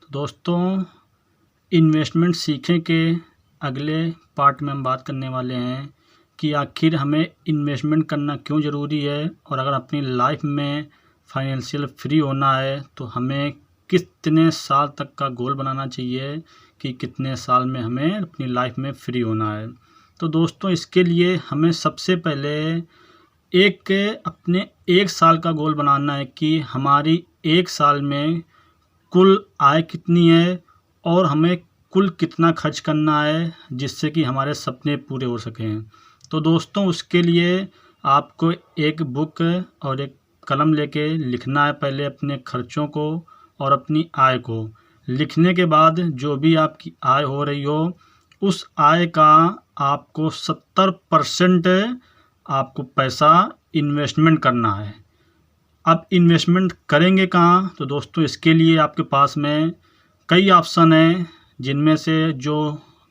तो दोस्तों, इन्वेस्टमेंट सीखने के अगले पार्ट में हम बात करने वाले हैं कि आखिर हमें इन्वेस्टमेंट करना क्यों ज़रूरी है, और अगर अपनी लाइफ में फाइनेंशियल फ्री होना है तो हमें कितने साल तक का गोल बनाना चाहिए कि कितने साल में हमें अपनी लाइफ में फ्री होना है। तो दोस्तों, इसके लिए हमें सबसे पहले अपने 1 साल का गोल बनाना है कि हमारी 1 साल में कुल आय कितनी है और हमें कुल कितना खर्च करना है, जिससे कि हमारे सपने पूरे हो सकें। तो दोस्तों, उसके लिए आपको एक बुक और एक कलम लेके लिखना है पहले अपने खर्चों को और अपनी आय को। लिखने के बाद जो भी आपकी आय हो रही हो, उस आय का आपको 70% आपको पैसा इन्वेस्टमेंट करना है। अब इन्वेस्टमेंट करेंगे कहाँ? तो दोस्तों, इसके लिए आपके पास में कई ऑप्शन हैं, जिनमें से जो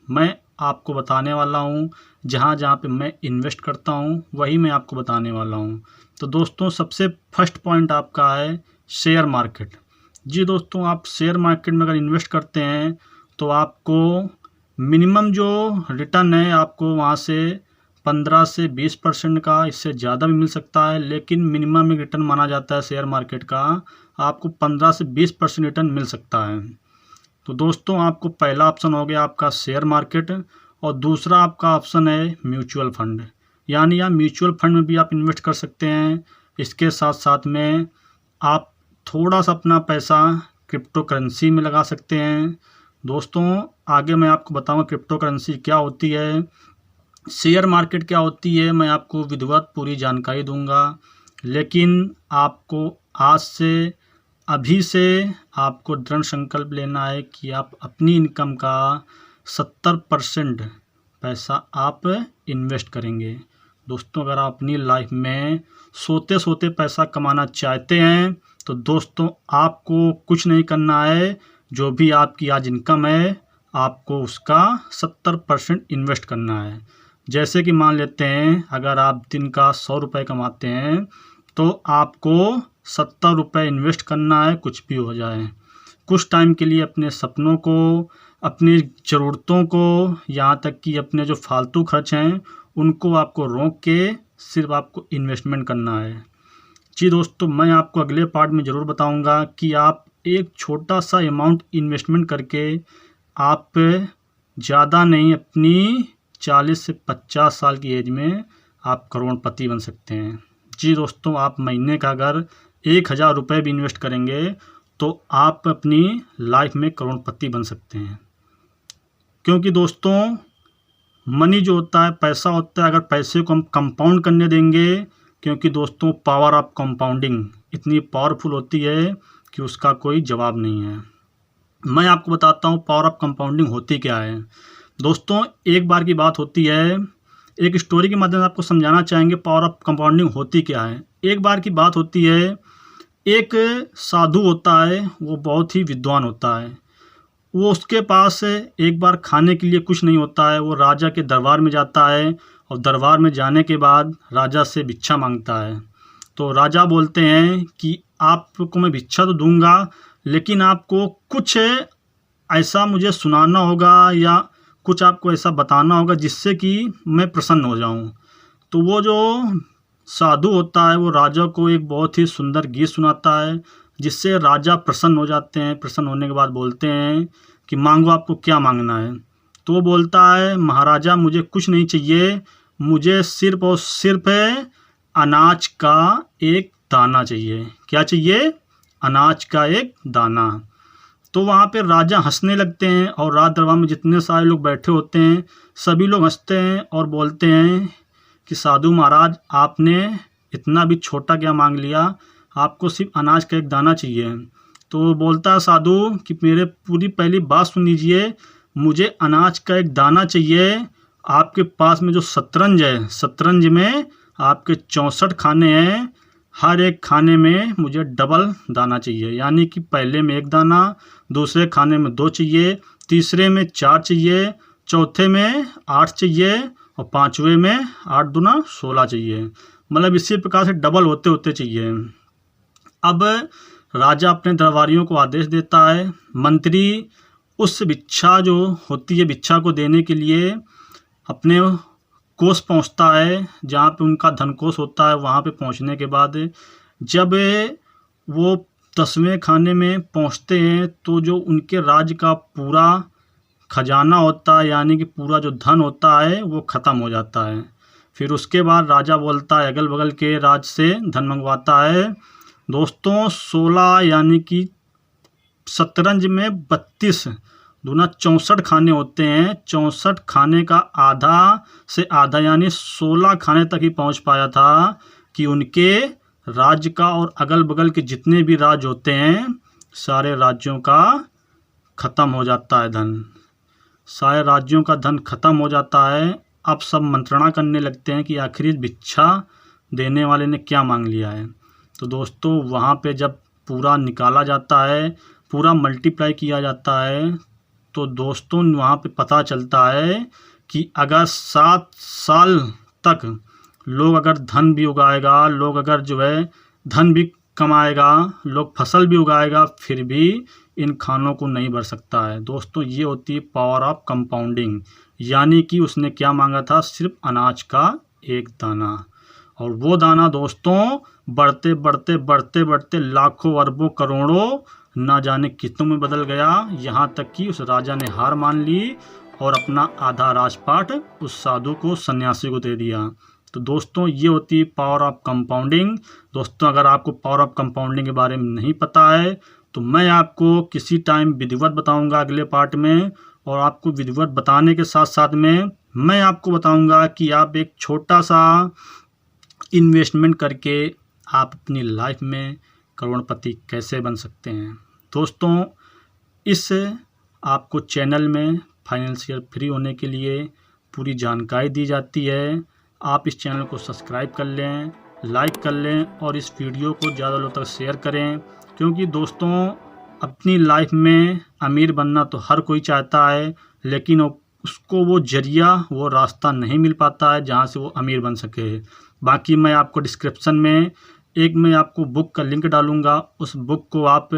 मैं आपको बताने वाला हूँ, जहाँ जहाँ पे मैं इन्वेस्ट करता हूँ वही मैं आपको बताने वाला हूँ। तो दोस्तों, सबसे फर्स्ट पॉइंट आपका है शेयर मार्केट। जी दोस्तों, आप शेयर मार्केट में अगर इन्वेस्ट करते हैं तो आपको मिनिमम जो रिटर्न है आपको वहाँ से 15 से 20% का, इससे ज़्यादा भी मिल सकता है, लेकिन मिनिमम एक रिटर्न माना जाता है शेयर मार्केट का, आपको 15 से 20% रिटर्न मिल सकता है। तो दोस्तों, आपको पहला ऑप्शन हो गया आपका शेयर मार्केट, और दूसरा आपका ऑप्शन है म्यूचुअल फंड। यानी आप म्यूचुअल फंड में भी आप इन्वेस्ट कर सकते हैं। इसके साथ साथ में आप थोड़ा सा अपना पैसा क्रिप्टो करेंसी में लगा सकते हैं। दोस्तों, आगे मैं आपको बताऊंगा क्रिप्टो करेंसी क्या होती है, शेयर मार्केट क्या होती है, मैं आपको विधिवत पूरी जानकारी दूंगा। लेकिन आपको आज से अभी से आपको दृढ़ संकल्प लेना है कि आप अपनी इनकम का 70% पैसा आप इन्वेस्ट करेंगे। दोस्तों, अगर आप अपनी लाइफ में सोते सोते पैसा कमाना चाहते हैं तो दोस्तों, आपको कुछ नहीं करना है। जो भी आपकी आज इनकम है आपको उसका 70% इन्वेस्ट करना है। जैसे कि मान लेते हैं, अगर आप दिन का 100 रुपये कमाते हैं तो आपको 70 रुपये इन्वेस्ट करना है, कुछ भी हो जाए। कुछ टाइम के लिए अपने सपनों को, अपनी ज़रूरतों को, यहाँ तक कि अपने जो फालतू खर्च हैं उनको आपको रोक के सिर्फ आपको इन्वेस्टमेंट करना है। जी दोस्तों, मैं आपको अगले पार्ट में ज़रूर बताऊंगा कि आप एक छोटा सा अमाउंट इन्वेस्टमेंट करके आप ज़्यादा नहीं, अपनी 40 से 50 साल की एज में आप करोड़पति बन सकते हैं। जी दोस्तों, आप महीने का अगर 1000 रुपये भी इन्वेस्ट करेंगे तो आप अपनी लाइफ में करोड़पति बन सकते हैं। क्योंकि दोस्तों, मनी जो होता है, पैसा होता है, अगर पैसे को हम कंपाउंड करने देंगे, क्योंकि दोस्तों पावर ऑफ कंपाउंडिंग इतनी पावरफुल होती है कि उसका कोई जवाब नहीं है। मैं आपको बताता हूँ पावर ऑफ कंपाउंडिंग होती क्या है। दोस्तों, एक बार की बात होती है, एक स्टोरी के माध्यम से आपको समझाना चाहेंगे पावर ऑफ कंपाउंडिंग होती क्या है। एक बार की बात होती है, एक साधु होता है, वो बहुत ही विद्वान होता है। वो उसके पास एक बार खाने के लिए कुछ नहीं होता है। वो राजा के दरबार में जाता है और दरबार में जाने के बाद राजा से भिक्षा मांगता है। तो राजा बोलते हैं कि आपको मैं भिक्षा तो दूंगा, लेकिन आपको कुछ ऐसा मुझे सुनाना होगा या कुछ आपको ऐसा बताना होगा जिससे कि मैं प्रसन्न हो जाऊं। तो वो जो साधु होता है वो राजा को एक बहुत ही सुंदर गीत सुनाता है, जिससे राजा प्रसन्न हो जाते हैं। प्रसन्न होने के बाद बोलते हैं कि मांगो, आपको क्या मांगना है। तो वो बोलता है, महाराजा मुझे कुछ नहीं चाहिए, मुझे सिर्फ और सिर्फ अनाज का एक दाना चाहिए। क्या चाहिए? अनाज का एक दाना। तो वहाँ पे राजा हंसने लगते हैं और राज दरबार में जितने सारे लोग बैठे होते हैं सभी लोग हंसते हैं और बोलते हैं कि साधु महाराज, आपने इतना भी छोटा क्या मांग लिया, आपको सिर्फ अनाज का एक दाना चाहिए। तो बोलता है साधु कि मेरे पूरी पहली बात सुन लीजिए, मुझे अनाज का एक दाना चाहिए। आपके पास में जो शतरंज है, शतरंज में आपके 64 खाने हैं, हर एक खाने में मुझे डबल दाना चाहिए। यानी कि पहले में 1 दाना, दूसरे खाने में 2 चाहिए, तीसरे में 4 चाहिए, चौथे में 8 चाहिए और 5वें में 8 दूना 16 चाहिए। मतलब इसी प्रकार से डबल होते होते चाहिए। अब राजा अपने दरबारियों को आदेश देता है। मंत्री उस भिक्षा जो होती है, भिक्षा को देने के लिए अपने कोष पहुंचता है, जहाँ पे उनका धन कोष होता है। वहाँ पे पहुंचने के बाद जब वो 10वें खाने में पहुंचते हैं तो जो उनके राज्य का पूरा खजाना होता है, यानी कि पूरा जो धन होता है वो ख़त्म हो जाता है। फिर उसके बाद राजा बोलता है, अगल बगल के राज्य से धन मंगवाता है। दोस्तों 16 यानी कि शतरंज में 32 दूना 64 खाने होते हैं। 64 खाने का आधा से आधा यानी 16 खाने तक ही पहुंच पाया था कि उनके राज्य का और अगल बगल के जितने भी राज्य होते हैं सारे राज्यों का ख़त्म हो जाता है धन। सारे राज्यों का धन ख़त्म हो जाता है। अब सब मंत्रणा करने लगते हैं कि आखिर इस भिक्षा देने वाले ने क्या मांग लिया है। तो दोस्तों वहाँ पे जब पूरा निकाला जाता है, पूरा मल्टीप्लाई किया जाता है, तो दोस्तों वहाँ पे पता चलता है कि अगर 7 साल तक लोग अगर धन भी उगाएगा, लोग अगर जो है धन भी कमाएगा, लोग फसल भी उगाएगा, फिर भी इन खानों को नहीं भर सकता है। दोस्तों ये होती है पावर ऑफ कंपाउंडिंग। यानी कि उसने क्या मांगा था, सिर्फ अनाज का एक दाना, और वो दाना दोस्तों बढ़ते बढ़ते बढ़ते बढ़ते लाखों अरबों करोड़ों ना जाने कितनों में बदल गया। यहाँ तक कि उस राजा ने हार मान ली और अपना आधा राजपाट उस साधु को, सन्यासी को दे दिया। तो दोस्तों ये होती है पावर ऑफ कंपाउंडिंग। दोस्तों अगर आपको पावर ऑफ कंपाउंडिंग के बारे में नहीं पता है तो मैं आपको किसी टाइम विधिवत बताऊंगा अगले पार्ट में। और आपको विधिवत बताने के साथ साथ में मैं आपको बताऊंगा कि आप एक छोटा सा इन्वेस्टमेंट करके आप अपनी लाइफ में करोड़पति कैसे बन सकते हैं। दोस्तों इस आपको चैनल में फाइनेंशियल फ्री होने के लिए पूरी जानकारी दी जाती है। आप इस चैनल को सब्सक्राइब कर लें, लाइक कर लें और इस वीडियो को ज़्यादा लोगों तक शेयर करें, क्योंकि दोस्तों अपनी लाइफ में अमीर बनना तो हर कोई चाहता है, लेकिन उसको वो जरिया, वो रास्ता नहीं मिल पाता है जहाँ से वो अमीर बन सके। बाकी मैं आपको डिस्क्रिप्शन में मैं आपको बुक का लिंक डालूँगा। उस बुक को आप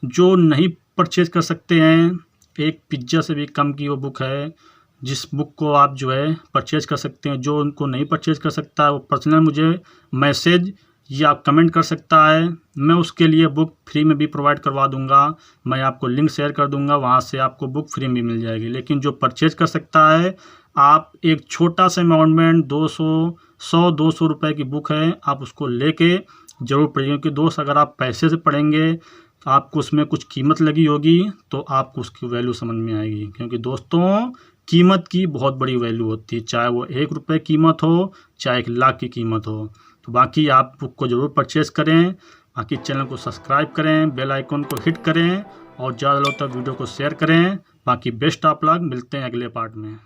जो नहीं परचेज कर सकते हैं, एक पिज्ज़ा से भी कम की वो बुक है, जिस बुक को आप जो है परचेज कर सकते हैं। जो उनको नहीं परचेज कर सकता है वो पर्सनल मुझे मैसेज या कमेंट कर सकता है। मैं उसके लिए बुक फ्री में भी प्रोवाइड करवा दूंगा। मैं आपको लिंक शेयर कर दूंगा, वहाँ से आपको बुक फ्री में मिल जाएगी। लेकिन जो परचेज कर सकता है, आप एक छोटा सा अमाउंट में 100-200 रुपये की बुक है, आप उसको लेके ज़रूर पढ़िए। क्योंकि दोस्त अगर आप पैसे से पढ़ेंगे तो आपको उसमें कुछ कीमत लगी होगी तो आपको उसकी वैल्यू समझ में आएगी। क्योंकि दोस्तों कीमत की बहुत बड़ी वैल्यू होती है, चाहे वो 1 रुपये कीमत हो, चाहे 1 लाख की कीमत हो। तो बाकी आप बुक को ज़रूर परचेस करें। बाकी चैनल को सब्सक्राइब करें, बेल आइकन को हिट करें और ज़्यादा लोग तक वीडियो को शेयर करें। बाकी बेस्ट ऑफ लक, मिलते हैं अगले पार्ट में।